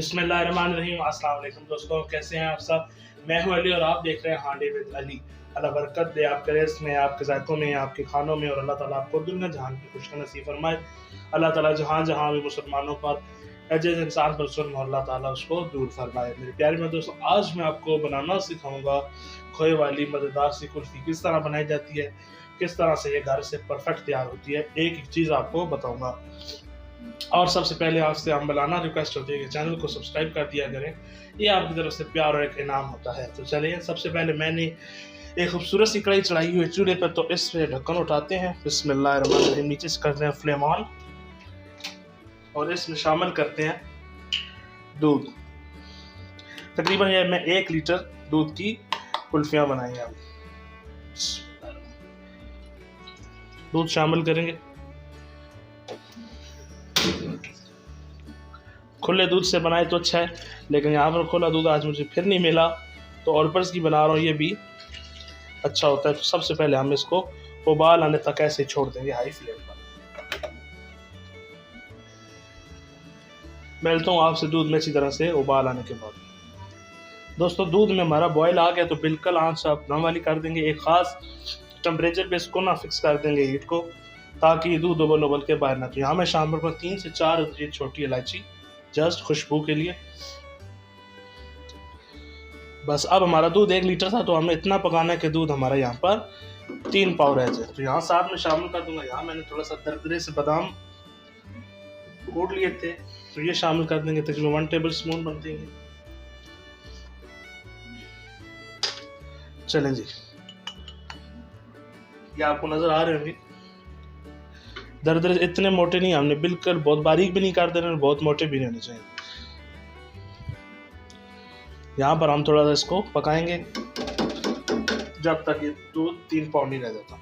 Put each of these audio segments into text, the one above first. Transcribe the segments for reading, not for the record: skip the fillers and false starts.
बिस्मिल्लाहिर्रहमानिर्रहीम। अस्सलाम वालेकुम दोस्तों, कैसे हैं आप सब। मैं हूं अली और आप देख रहे हैं हांडी विद अली। अल्लाह बरकत दे आपके रिज़्क़ में, आपके ज़ायक़ों में, आपके खानों में, और अल्लाह ताला आपको दुनिया जहान की खुशी नसीब फरमाए। अल्लाह ताला जहाँ जहाँ भी मुसलमानों पर जिस इंसान पर जुल्म हो अल्लाह ताला उसको दूर फरमाए। मेरे प्यारे में दोस्तों, आज मैं आपको बनाना सिखाऊंगा खोए वाली मज़ेदार सी कुल्फ़ी किस तरह बनाई जाती है, किस तरह से ये घर से परफेक्ट तैयार होती है। एक एक चीज़ आपको बताऊंगा। और सबसे पहले आपसे अम्बलाना रिक्वेस्ट होती है कि चैनल को सब्सक्राइब कर दिया करें, ये आपकी तरफ से प्यार और एक इनाम होता है। तो चलिए, सबसे पहले मैंने एक खूबसूरत सी कढ़ाई चढ़ाई हुई चूल्हे पर, तो इस पे ढक्कन उठाते हैं। बिस्मिल्लाहिर्रहमानिर्रहीम। नीचे से करते हैं फ्लेम ऑन और इसमें शामिल करते हैं दूध। तकरीबन ये मैं 1 लीटर दूध की कुल्फियाँ बनाई हैं। दूध शामिल करेंगे। खुले दूध से बनाए तो अच्छा है, लेकिन यहाँ पर खुला दूध आज मुझे फिर नहीं मिला, तो ऑलपर्स की बना रहा हूँ, ये भी अच्छा होता है। तो सबसे पहले हम इसको उबाल आने तक ऐसे छोड़ देंगे हाई फ्लेम पर। मिलता हूँ आपसे दूध में अच्छी तरह से उबाल आने के बाद। दोस्तों, दूध में हमारा बॉयल आ गया, तो बिल्कुल आंच आप नम वाली कर देंगे। एक ख़ास टेम्परेचर पे इसको ना फिक्स कर देंगे हीट को, ताकि दूध उबल उबल के बाहर ना। तो यहाँ मैं शामिल पर 3 से 4 ये छोटी इलायची, जस्ट खुशबू के लिए। बस अब हमारा दूध 1 लीटर था, तो हमें इतना पकाना है कि दूध हमारा यहाँ पर 3 पाव रह जाए। तो यहाँ साथ में शामिल कर दूंगा। यहाँ मैंने थोड़ा सा दरदरे से बादाम कूट लिए थे, तो ये शामिल कर देंगे। तकरीबन 1 टेबल स्पून बनते हैं। चलें जी, ये आपको नजर आ रहे होंगे। दरदरे इतने मोटे नहीं, हमने बिल्कुल बहुत बारीक भी नहीं कर देना, बहुत मोटे भी नहीं होने चाहिए। यहाँ पर हम थोड़ा सा इसको पकाएंगे जब तक ये दूध 3 पाव नहीं रह जाता।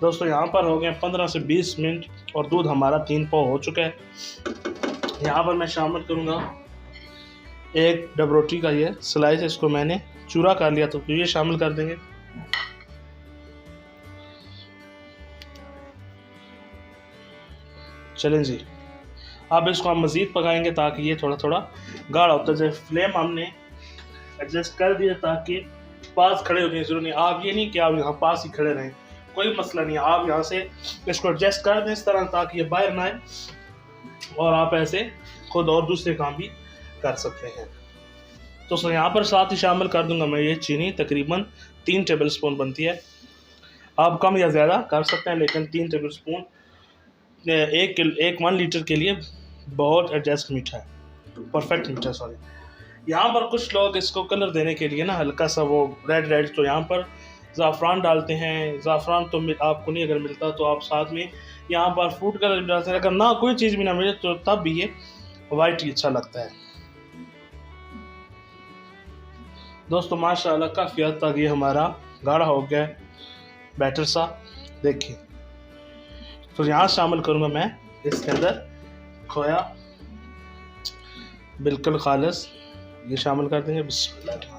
दोस्तों, यहाँ पर हो गए 15 से 20 मिनट और दूध हमारा 3 पाव हो चुका है। यहाँ पर मैं शामिल करूँगा 1 डब रोटी का ये स्लाइस, इसको मैंने चूरा कर लिया, तो ये शामिल कर देंगे। चलें जी, अब इसको हम मज़ीद पकाएंगे ताकि ये थोड़ा थोड़ा गाढ़ा होता जाए। फ्लेम हमने एडजस्ट कर दिया ताकि पास खड़े होने की जरूरत नहीं। आप ये नहीं कि आप यहाँ पास ही खड़े रहें, कोई मसला नहीं। आप यहाँ से इसको एडजस्ट कर दें इस तरह, ताकि ये बाहर ना आए, और आप ऐसे खुद और दूसरे काम भी कर सकते हैं। तो यहाँ पर साथ ही शामिल कर दूंगा मैं ये चीनी, तकरीबन 3 टेबल स्पून बनती है। आप कम या ज़्यादा कर सकते हैं, लेकिन 3 टेबल स्पून 1 लीटर के लिए बहुत एडजस्ट मीठा है, परफेक्ट मीठा। सॉरी, यहाँ पर कुछ लोग इसको कलर देने के लिए ना हल्का सा वो रेड, तो यहाँ पर ज़ाफ़रान डालते हैं। ज़ाफ़रान तो आपको नहीं अगर मिलता, तो आप साथ में यहाँ पर फूड कलर भी डालते हैं। अगर ना कोई चीज़ भी ना मिले, तो तब भी ये वाइट ही अच्छा लगता है। दोस्तों, माशाल्लाह काफ़ी हद तक ये हमारा गाढ़ा हो गया है बैटर सा, देखिए। तो यहाँ शामिल करूँगा मैं इसके अंदर खोया, बिल्कुल खालिस, ये शामिल कर देंगे। बिस्मिल्लाह।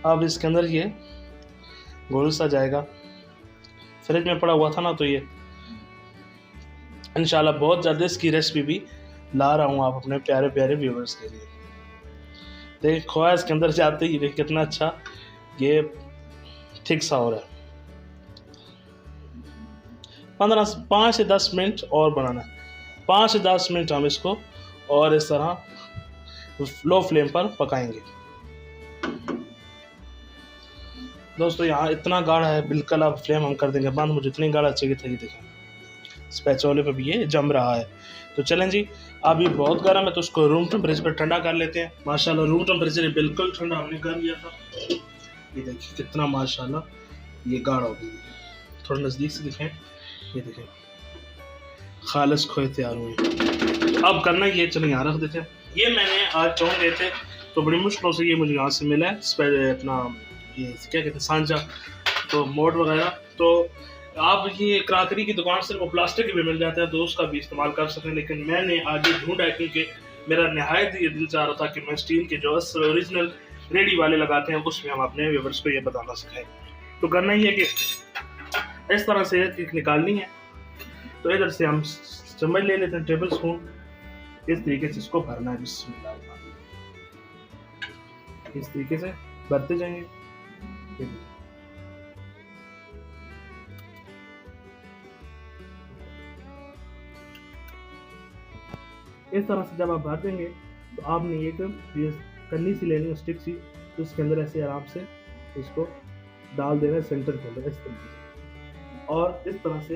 अब इसके अंदर ये घोल सा जाएगा। फ्रिज में पड़ा हुआ था ना, तो ये इंशाल्लाह बहुत जल्द इसकी रेसिपी भी ला रहा हूँ आप अपने प्यारे प्यारे व्यूवर्स के लिए। देखिए, खोया इसके अंदर जाते ही देखिए कितना अच्छा ये थिक सा हो रहा है। 5 से 10 मिनट और बनाना है। 5 से 10 मिनट हम इसको और इस तरह लो फ्लेम पर पकाएंगे। दोस्तों, यहाँ इतना गाढ़ा है बिल्कुल। अब फ्लेम हम कर देंगे बंद। मुझे इतनी गाढ़ा चाहिए था, ये देखें स्पैचुले पे भी ये जम रहा है। तो चलें जी, अब ये बहुत गर्म है, तो उसको रूम टेम्परेचर पर ठंडा कर लेते हैं। माशाल्लाह रूम टेम्परेचर बिल्कुल ठंडा हमने कर लिया था। ये देखिए कितना माशाल्लाह ये गाढ़ा हो गया। थोड़ा नज़दीक से दिखें, ये देखें खालिस खोए तैयार हुए। अब करना ये, चलो यहाँ रख देते हैं। ये मैंने आज चौन गए थे, तो बड़ी मुश्किलों से ये मुझे यहाँ से मिला है। अपना ये क्या कहते हैं, सांझा, तो मोड वगैरह। तो आप ये क्राकरी की दुकान से वो प्लास्टिक के भी मिल जाता है, तो उसका भी इस्तेमाल कर सकते हैं। लेकिन मैंने आज ये ढूंढा है, क्योंकि मेरा नहायत ये दिल चाह रहा था कि मैं स्टील के जो ओरिजिनल रेडी वाले लगाते हैं, उसमें हम अपने व्यूअर्स को ये बताना सिखाएं। तो करना ही है कि इस तरह से निकालनी है। तो इधर से हम चम्मच ले लेते हैं, टेबल स्पून, इस तरीके से इसको भरना है। बिस्मिल्लाह, इस तरीके से भरते जाएंगे। इस तरह से जब आप भर देंगे तो आपने एक ये कन्नी सी लेनी है, स्टिक सी, तो इसके अंदर ऐसे आराम से इसको डाल देना है सेंटर के अंदर, इस तरीके से, और इस तरह से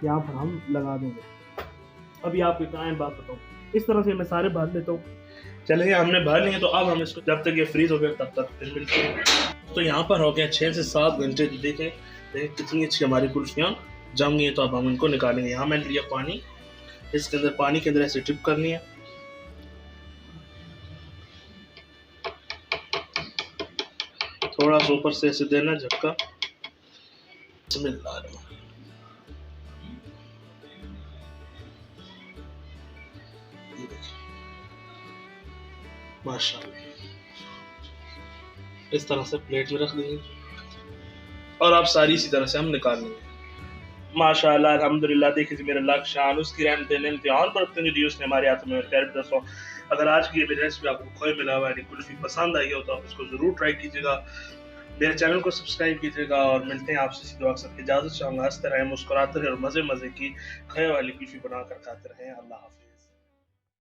यहाँ पर हम लगा देंगे। अभी आपको एक अहम बात बताऊँ, इस तरह से मैं सारे भर लेता हूँ। चलिए हमने भर लिए, तो अब हम इसको जब तक ये फ्रीज हो गया तब तक फिर मिलते हैं। तो यहाँ पर हो गया 6 से 7 घंटे। देखें कितनी अच्छी हमारी कुल्फियाँ जम गई हैं। तो अब हम इनको निकालेंगे। यहाँ मैंने लिया पानी, इसके अंदर पानी के अंदर ऐसे डिप करनी है। थोड़ा सा ऊपर से ऐसे देना झटका। माशाअल्लाह, इस तरह से प्लेट में रख देंगे और आप सारी इसी तरह से हम निकाल लेंगे। माशाअल्लाह, अल्हम्दुलिल्लाह। देखिए मेरे अल्लाह की शान, उसकी रहमत इम्तिहान बरतते हैं जो उसने हमारे हाथों में खैर। दोस्तों, अगर आज की ये रेसिपी आपको खोए मिला हुआ है कुल्फी पसंद आई हो तो आप इसको ज़रूर ट्राई कीजिएगा। मेरे चैनल को सब्सक्राइब कीजिएगा और मिलते हैं आपसे दुआ के इजाज़त चाहूँगा। हंसते रहें, मुस्कुराते रहें और मज़े मज़े की खोए वाली कुल्फी बनाकर खाते रहें। अल्लाह हाफ़िज़।